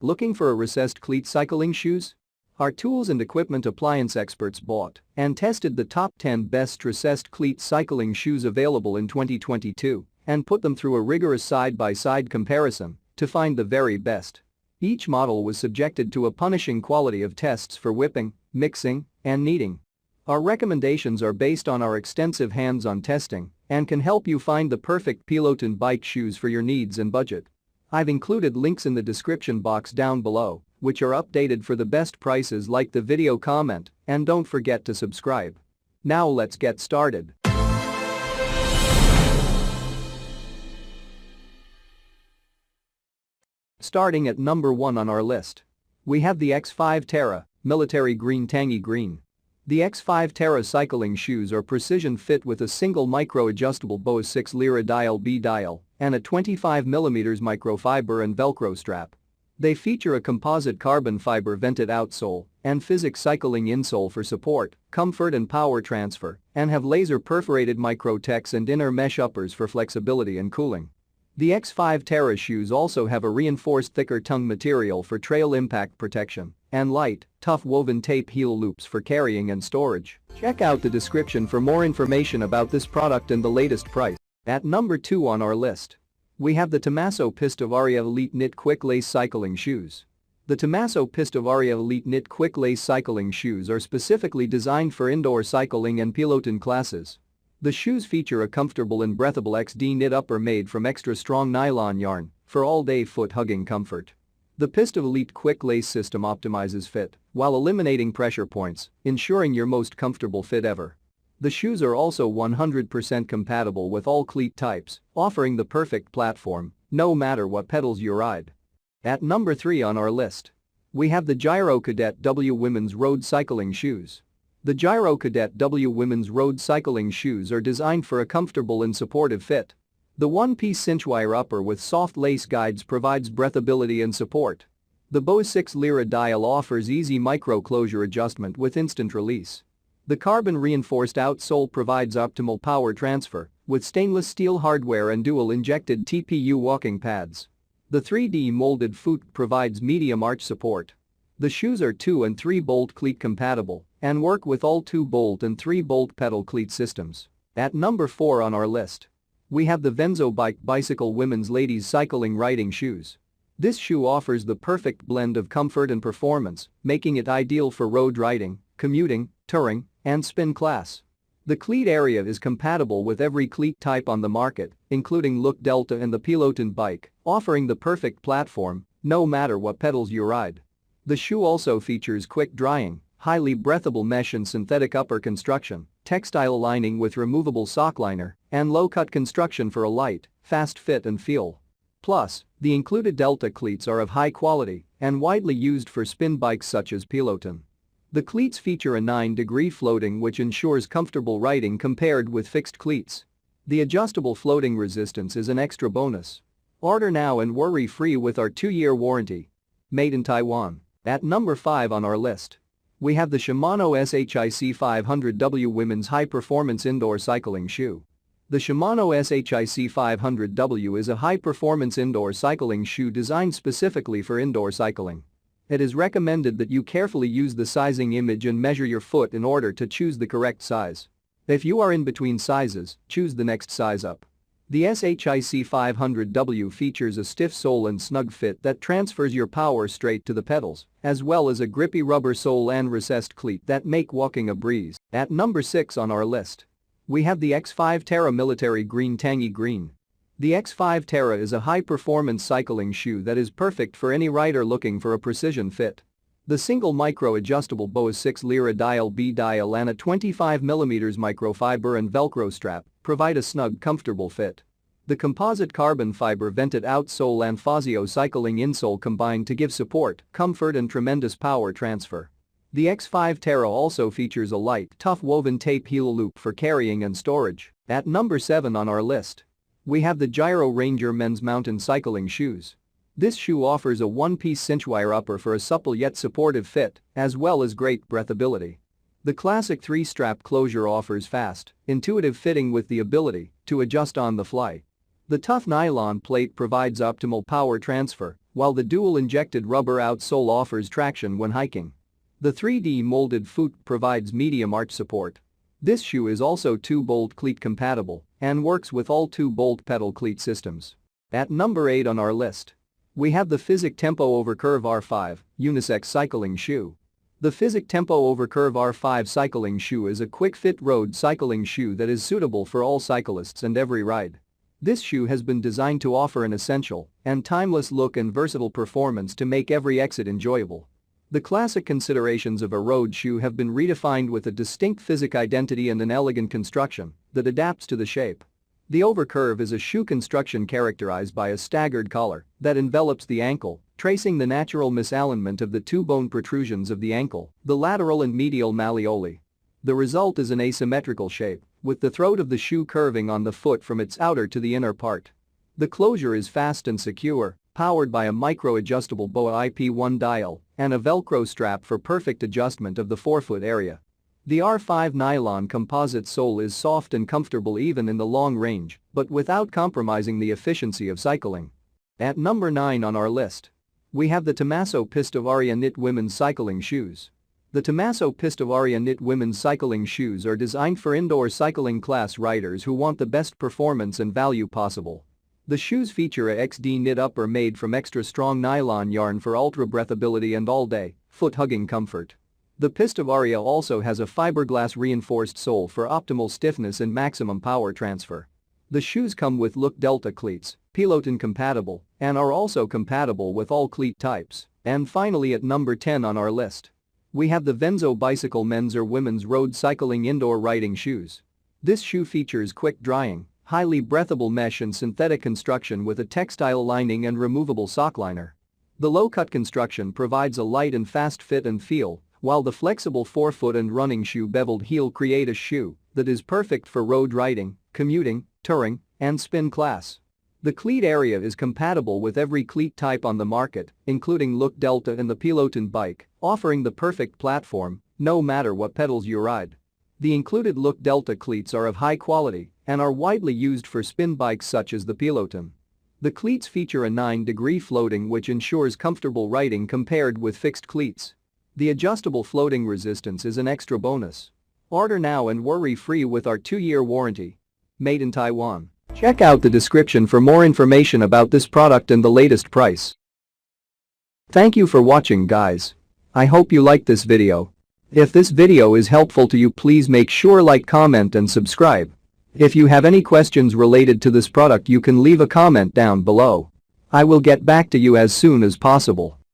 Looking for a recessed cleat cycling shoes? Our tools and equipment appliance experts bought and tested the top 10 best recessed cleat cycling shoes available in 2022 and put them through a rigorous side-by-side comparison to find the very best. Each model was subjected to a punishing quality of tests for whipping, mixing, and kneading. Our recommendations are based on our extensive hands-on testing and can help you find the perfect Peloton bike shoes for your needs and budget. I've included links in the description box down below, which are updated for the best prices. Like the video, comment, and don't forget to subscribe. Now let's get started. Starting at number 1 on our list, we have the X5 Terra Military Green Tangy Green. The X5 Terra cycling shoes are precision fit with a single micro-adjustable Bose 6 lira dial B dial and a 25mm microfiber and Velcro strap. They feature a composite carbon fiber vented outsole and physics cycling insole for support, comfort and power transfer, and have laser perforated micro-techs and inner mesh uppers for flexibility and cooling. The X5 Terra shoes also have a reinforced thicker tongue material for trail impact protection and light, tough woven tape heel loops for carrying and storage. Check out the description for more information about this product and the latest price. At number 2 on our list, we have the Tommaso Pistovaria Elite Knit Quick Lace Cycling Shoes. The Tommaso Pistovaria Elite Knit Quick Lace Cycling Shoes are specifically designed for indoor cycling and Peloton classes. The shoes feature a comfortable and breathable XD knit upper made from extra strong nylon yarn for all-day foot-hugging comfort. The Pisto Elite Quick Lace system optimizes fit while eliminating pressure points, ensuring your most comfortable fit ever. The shoes are also 100% compatible with all cleat types, offering the perfect platform no matter what pedals you ride. At number 3 on our list, we have the Giro Cadet W Women's Road Cycling Shoes. The Giro Cadet W Women's Road Cycling Shoes are designed for a comfortable and supportive fit. The one-piece cinchwire upper with soft lace guides provides breathability and support. The Bose 6 lira dial offers easy micro-closure adjustment with instant release. The carbon-reinforced outsole provides optimal power transfer with stainless steel hardware and dual-injected TPU walking pads. The 3D molded foot provides medium arch support. The shoes are 2 and 3 bolt cleat compatible and work with all 2 bolt and 3 bolt pedal cleat systems. At number 4 on our list, we have the Venzo Bike Bicycle Women's Ladies Cycling Riding Shoes. This shoe offers the perfect blend of comfort and performance, making it ideal for road riding, commuting, touring, and spin class. The cleat area is compatible with every cleat type on the market, including Look Delta and the Peloton bike, offering the perfect platform no matter what pedals you ride. The shoe also features quick drying, highly breathable mesh and synthetic upper construction, textile lining with removable sock liner, and low-cut construction for a light, fast fit and feel. Plus, the included Delta cleats are of high quality and widely used for spin bikes such as Peloton. The cleats feature a 9-degree floating which ensures comfortable riding compared with fixed cleats. The adjustable floating resistance is an extra bonus. Order now and worry-free with our 2-year warranty. Made in Taiwan. At number 5 on our list, we have the Shimano SHIC 500W Women's High Performance Indoor Cycling Shoe. The Shimano SHIC 500W is a high-performance indoor cycling shoe designed specifically for indoor cycling. It is recommended that you carefully use the sizing image and measure your foot in order to choose the correct size. If you are in between sizes, choose the next size up. The SHIC 500W features a stiff sole and snug fit that transfers your power straight to the pedals, as well as a grippy rubber sole and recessed cleat that make walking a breeze. At number 6 on our list, we have the X5 Terra Military Green Tangy Green. The X5 Terra is a high-performance cycling shoe that is perfect for any rider looking for a precision fit. The single micro-adjustable Bose 6 lira dial B dial and a 25mm microfiber and Velcro strap provide a snug, comfortable fit. The composite carbon fiber vented outsole and Fazio cycling insole combine to give support, comfort and tremendous power transfer. The X5 Terra also features a light, tough woven tape heel loop for carrying and storage. At number 7 on our list, we have the Giro Ranger Men's Mountain Cycling Shoes. This shoe offers a one-piece cinchwire upper for a supple yet supportive fit, as well as great breathability. The classic 3-strap closure offers fast, intuitive fitting with the ability to adjust on the fly. The tough nylon plate provides optimal power transfer, while the dual-injected rubber outsole offers traction when hiking. The 3D molded foot provides medium arch support. This shoe is also 2-bolt cleat compatible and works with all 2-bolt pedal cleat systems. At number 8 on our list, we have the Physic Tempo Overcurve R5 unisex cycling shoe. The Physic Tempo Overcurve R5 cycling shoe is a quick-fit road cycling shoe that is suitable for all cyclists and every ride. This shoe has been designed to offer an essential and timeless look and versatile performance to make every exit enjoyable. The classic considerations of a road shoe have been redefined with a distinct Physic identity and an elegant construction that adapts to the shape. The Overcurve is a shoe construction characterized by a staggered collar that envelops the ankle, tracing the natural misalignment of the two bone protrusions of the ankle, the lateral and medial malleoli. The result is an asymmetrical shape, with the throat of the shoe curving on the foot from its outer to the inner part. The closure is fast and secure, powered by a micro-adjustable BOA IP1 dial and a Velcro strap for perfect adjustment of the forefoot area. The R5 nylon composite sole is soft and comfortable even in the long range, but without compromising the efficiency of cycling. At number 9 on our list, we have the Tommaso Pistovaria Knit Women's Cycling Shoes. The Tommaso Pistovaria Knit Women's Cycling Shoes are designed for indoor cycling class riders who want the best performance and value possible. The shoes feature a XD knit upper made from extra strong nylon yarn for ultra breathability and all-day, foot-hugging comfort. The Pistovaria also has a fiberglass reinforced sole for optimal stiffness and maximum power transfer. The shoes come with Look Delta cleats, Peloton compatible, and are also compatible with all cleat types. And finally at number 10 on our list, we have the Venzo Bicycle Men's or Women's Road Cycling Indoor Riding Shoes. This shoe features quick drying, highly breathable mesh and synthetic construction with a textile lining and removable sock liner. The low-cut construction provides a light and fast fit and feel, while the flexible forefoot and running shoe beveled heel create a shoe that is perfect for road riding, commuting, touring, and spin class. The cleat area is compatible with every cleat type on the market, including Look Delta and the Peloton bike, offering the perfect platform, no matter what pedals you ride. The included Look Delta cleats are of high quality and are widely used for spin bikes such as the Peloton. The cleats feature a 9-degree floating which ensures comfortable riding compared with fixed cleats. The adjustable floating resistance is an extra bonus. Order now and worry-free with our 2-year warranty. Made in Taiwan. Check out the description for more information about this product and the latest price. Thank you for watching, guys. I hope you liked this video. If this video is helpful to you, please make sure like, comment and subscribe. If you have any questions related to this product, you can leave a comment down below. I will get back to you as soon as possible.